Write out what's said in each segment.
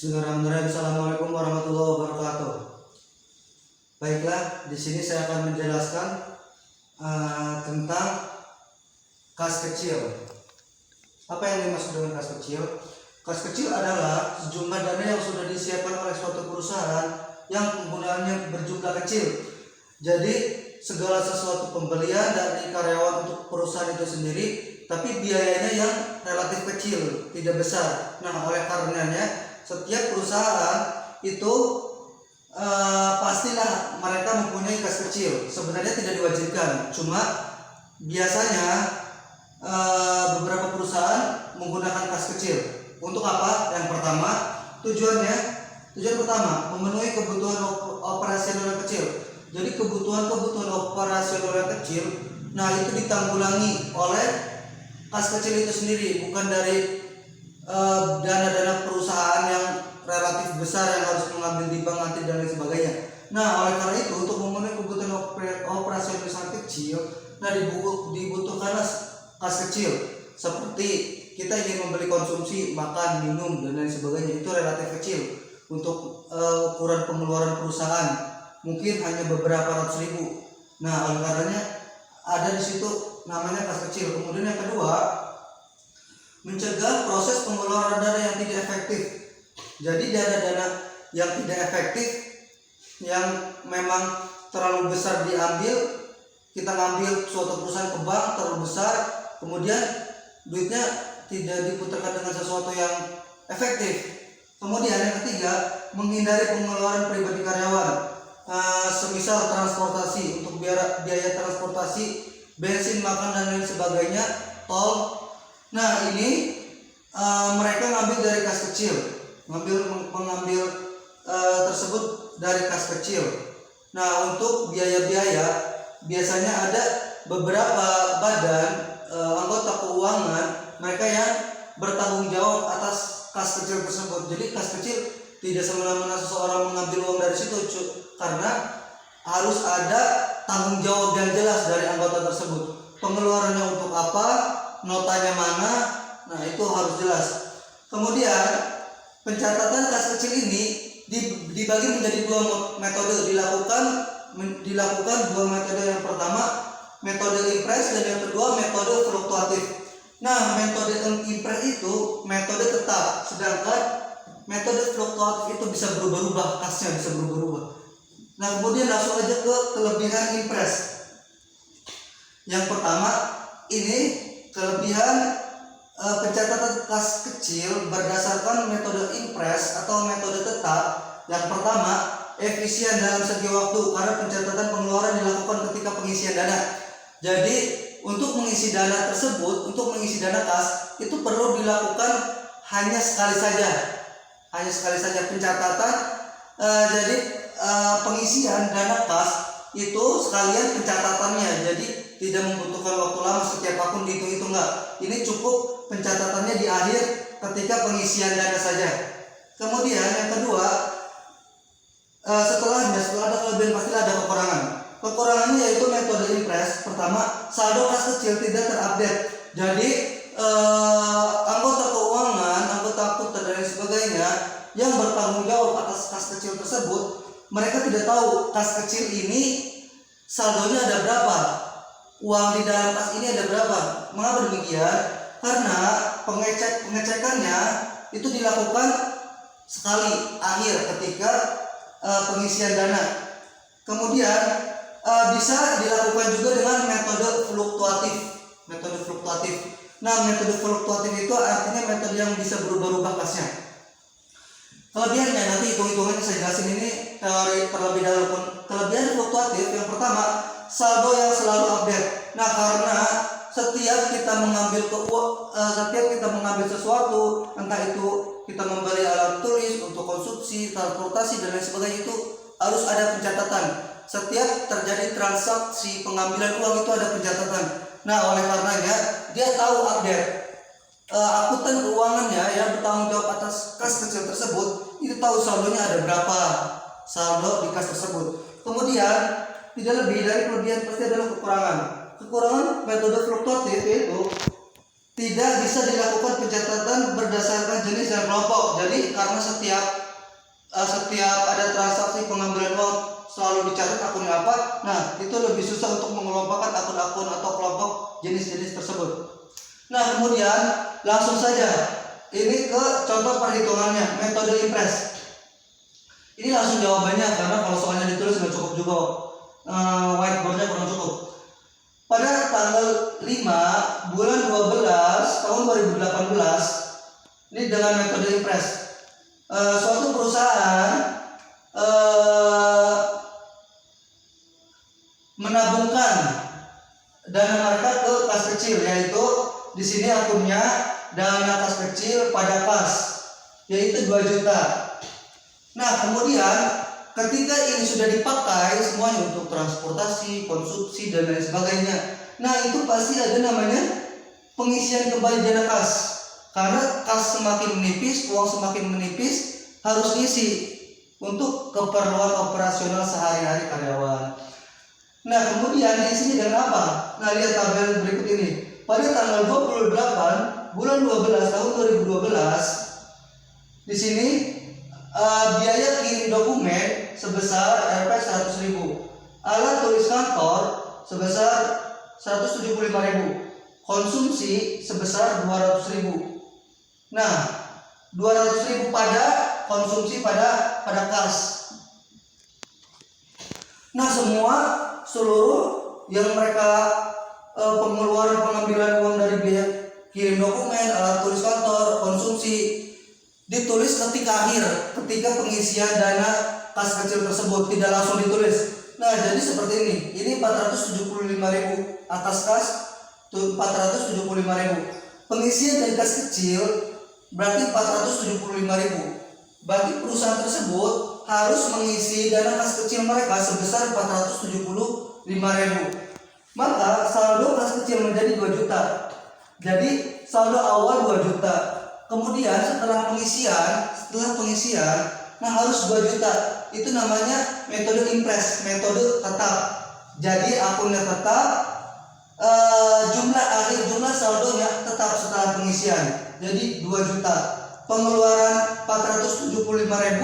Bismillahirrahmanirrahim. Assalamualaikum warahmatullahi wabarakatuh. Baiklah, di sini saya akan menjelaskan tentang kas kecil. Apa yang dimaksud dengan kas kecil? Kas kecil adalah sejumlah dana yang sudah disiapkan oleh suatu perusahaan yang penggunaannya berjumlah kecil. Jadi segala sesuatu pembelian dari karyawan untuk perusahaan itu sendiri, tapi biayanya yang relatif kecil, tidak besar. Nah, oleh karenanya setiap perusahaan itu pastilah mereka mempunyai kas kecil. Sebenarnya tidak diwajibkan, cuma biasanya beberapa perusahaan menggunakan kas kecil. Untuk apa? Yang pertama, tujuan pertama memenuhi kebutuhan operasional yang kecil. Jadi kebutuhan operasional yang kecil, nah itu ditanggulangi oleh kas kecil itu sendiri, bukan dari dana-dana perusahaan yang relatif besar yang harus mengambil di bank nanti dan lain sebagainya. Nah, oleh karena itu untuk memenuhi kebutuhan operasional sangat kecil, nah dibutuhkanlah kas kecil. Seperti kita ingin membeli konsumsi, makan, minum dan lain sebagainya, itu relatif kecil untuk ukuran pengeluaran perusahaan. Mungkin hanya beberapa ratus ribu. Nah, oleh karenanya ada di situ namanya kas kecil. Kemudian yang kedua, mencegah proses pengeluaran dana yang tidak efektif. Jadi dana-dana yang tidak efektif, yang memang terlalu besar diambil, kita ngambil suatu perusahaan ke bank terlalu besar, kemudian duitnya tidak diputarkan dengan sesuatu yang efektif. Kemudian yang ketiga, menghindari pengeluaran pribadi karyawan, semisal transportasi, untuk biaya transportasi, bensin, makan dan lain sebagainya, tol. Nah, ini mereka ngambil dari kas kecil, mengambil tersebut dari kas kecil. Nah, untuk biaya-biaya biasanya ada beberapa badan anggota keuangan mereka yang bertanggung jawab atas kas kecil tersebut. Jadi kas kecil tidak semena-mena seseorang mengambil uang dari situ, karena harus ada tanggung jawab yang jelas dari anggota tersebut. Pengeluarannya untuk apa, notanya mana, nah itu harus jelas. Kemudian pencatatan kas kecil ini dibagi menjadi dua metode, dilakukan dua metode. Yang pertama metode impres dan yang kedua metode fluktuatif. Nah, metode impres itu metode tetap, sedangkan metode fluktuatif itu bisa berubah-ubah, kasnya bisa berubah-ubah. Nah, kemudian langsung aja ke kelebihan impres. Yang pertama, ini kelebihan pencatatan kas kecil berdasarkan metode impres atau metode tetap. Yang pertama, efisien dalam segi waktu, karena pencatatan pengeluaran dilakukan ketika pengisian dana. Jadi untuk mengisi dana tersebut, untuk mengisi dana kas itu perlu dilakukan hanya sekali saja pencatatan. Jadi pengisian dana kas itu sekalian pencatatannya, jadi tidak membutuhkan waktu lama setiap akun dihitung-hitung, enggak. Ini cukup pencatatannya di akhir ketika pengisian dana saja. Kemudian yang kedua, setelah ada kelebihan pasti ada kekurangan. Kekurangannya yaitu metode impres. Pertama, saldo kas kecil tidak terupdate. Jadi anggota keuangan, anggota akuntan dan lain sebagainya yang bertanggung jawab atas kas kecil tersebut, mereka tidak tahu kas kecil ini saldonya ada berapa, uang di dalam kas ini ada berapa. Mengapa demikian? Karena pengecekannya itu dilakukan sekali akhir ketika pengisian dana. Kemudian bisa dilakukan juga dengan metode fluktuatif. Nah, metode fluktuatif itu artinya metode yang bisa berubah-ubah kasnya. Kelebihannya nanti hitung-hitungannya saya jelasin, ini teori terlebih dahulu. Kelebihan fluktuatif yang pertama, saldo yang selalu update. Nah, karena setiap kita mengambil sesuatu, entah itu kita membeli alat tulis untuk konsumsi, transportasi dan lain sebagainya, itu harus ada pencatatan. Setiap terjadi transaksi pengambilan uang itu ada pencatatan. Nah, oleh karenanya dia tahu update. Akuntan keuangannya yang bertanggung jawab atas kas kecil tersebut itu tahu saldonya ada berapa, saldo di kas tersebut. Kemudian tidak lebih dari kelebihan pasti adalah kekurangan. Kekurangan metode fluktuatif yaitu tidak bisa dilakukan pencatatan berdasarkan jenis dan kelompok. Jadi karena setiap ada transaksi pengambilan uang selalu dicatat akunnya apa, nah itu lebih susah untuk mengelompokkan akun-akun atau kelompok jenis-jenis tersebut. Nah kemudian langsung saja ini ke contoh perhitungannya, metode impress. Ini langsung jawabannya karena kalau soalnya ditulis nggak cukup juga, whiteboardnya kurang cukup. Pada tanggal 5 bulan 12 tahun 2018, ini dengan metode impress, suatu perusahaan menabungkan dana mereka ke kas kecil, yaitu di sini akunnya dana kas kecil pada kas, yaitu 2 juta. Nah kemudian ketika ini sudah dipakai semuanya untuk transportasi, konsumsi dan lain sebagainya, nah itu pasti ada namanya pengisian kembali dana kas. Karena kas semakin menipis, uang semakin menipis, harus diisi untuk keperluan operasional sehari-hari karyawan. Nah kemudian di sini dengan apa? Nah lihat tabel berikut ini. Pada tanggal 28 bulan 12 tahun 2012, di sini biaya kirim dokumen sebesar Rp 100.000, alat tulis kantor sebesar 175.000, konsumsi sebesar 200.000. Nah 200.000 pada konsumsi pada kas. Nah seluruh yang mereka pengeluaran pengambilan uang dari biaya kirim dokumen, alat tulis kantor, konsumsi ditulis ketika pengisian dana kas kecil tersebut, tidak langsung ditulis. Nah jadi seperti ini 475.000 atas kas 475.000, pengisian dari kas kecil berarti 475.000, berarti perusahaan tersebut harus mengisi dana kas kecil mereka sebesar 475.000. Maka saldo kas kecil menjadi 2 juta. Jadi saldo awal 2 juta. Kemudian setelah pengisian, nah harus 2 juta. Itu namanya metode impress, metode tetap. Jadi akunnya tetap, jumlah saldonya tetap setelah pengisian. Jadi 2 juta. Pengeluaran 475.000,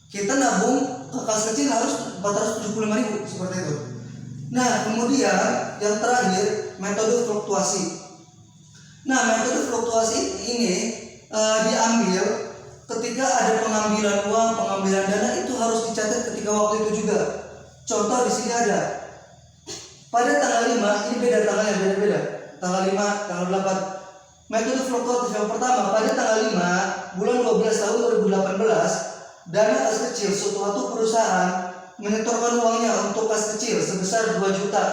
kita nabung ke kas kecil harus 475.000 seperti itu. Nah kemudian yang terakhir metode fluktuasi. Nah metode fluktuasi ini diambil ketika ada pengambilan uang, pengambilan dana, itu harus dicatat ketika waktu itu juga. Contoh di sini ada pada tanggal 5, ini beda tanggalnya, beda-beda. Tanggal 5, tanggal 8. Metode fluktuatif yang pertama pada tanggal 5 bulan 12 tahun 2018, dana kas kecil suatu perusahaan menyetorkan uangnya untuk kas kecil sebesar 2 juta.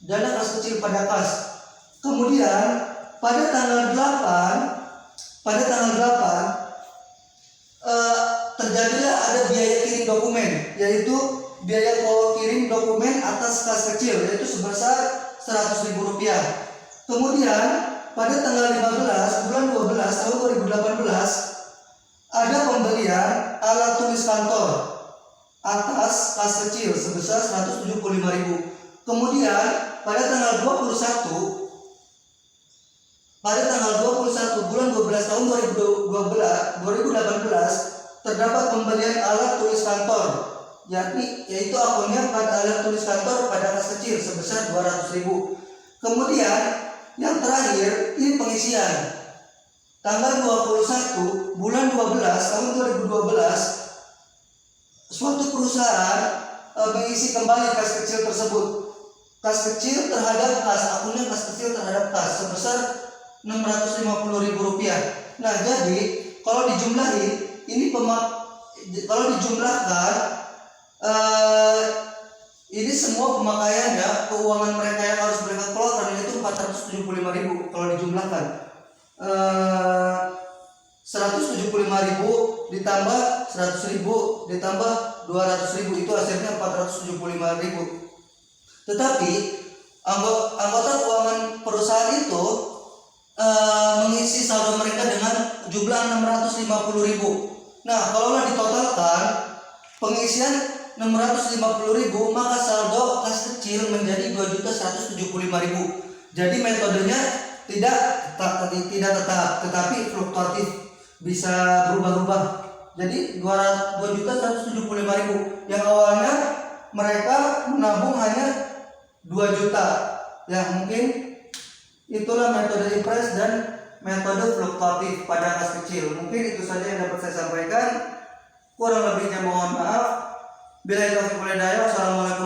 Dana kas kecil pada kas. Kemudian pada tanggal 8 terjadilah ada biaya kirim dokumen, yaitu biaya kirim dokumen atas kas kecil, yaitu sebesar Rp100.000. Kemudian pada tanggal 15 bulan 12 tahun 2018 ada pembelian alat tulis kantor atas kas kecil sebesar 175.000. Kemudian pada tanggal 21 bulan 12 tahun 2018 terdapat pembelian alat tulis kantor, yaitu akunnya pada alat tulis kantor pada kas kecil sebesar 200.000. Kemudian yang terakhir ini pengisian. Tanggal 21 bulan 12 tahun 2012, suatu perusahaan mengisi kembali kas kecil tersebut. Kas kecil terhadap kas, akunnya kas kecil terhadap kas sebesar Rp650.000. Nah jadi kalau dijumlahin ini kalau dijumlahkan ini semua pemakaiannya, keuangan mereka yang harus mereka keluarkan itu 475.000 kalau dijumlahkan. 175.000 ditambah 100.000 ditambah 200.000 itu hasilnya 475.000. Tetapi anggota keuangan perusahaan itu mengisi saldo mereka dengan jumlah 650.000. Nah kalaulah ditotalkan pengisian 650.000, maka saldo kas kecil menjadi 2.175.000. Jadi metodenya tidak tetap, tetapi fluktuatif, bisa berubah-ubah. Jadi 2.175.000 yang awalnya mereka menabung hanya 2 juta. Ya mungkin itulah metode impres dan metode fluktuatif pada kas kecil. Mungkin itu saja yang dapat saya sampaikan. Kurang lebihnya mohon maaf. Bila itu boleh daya. Wassalamualaikum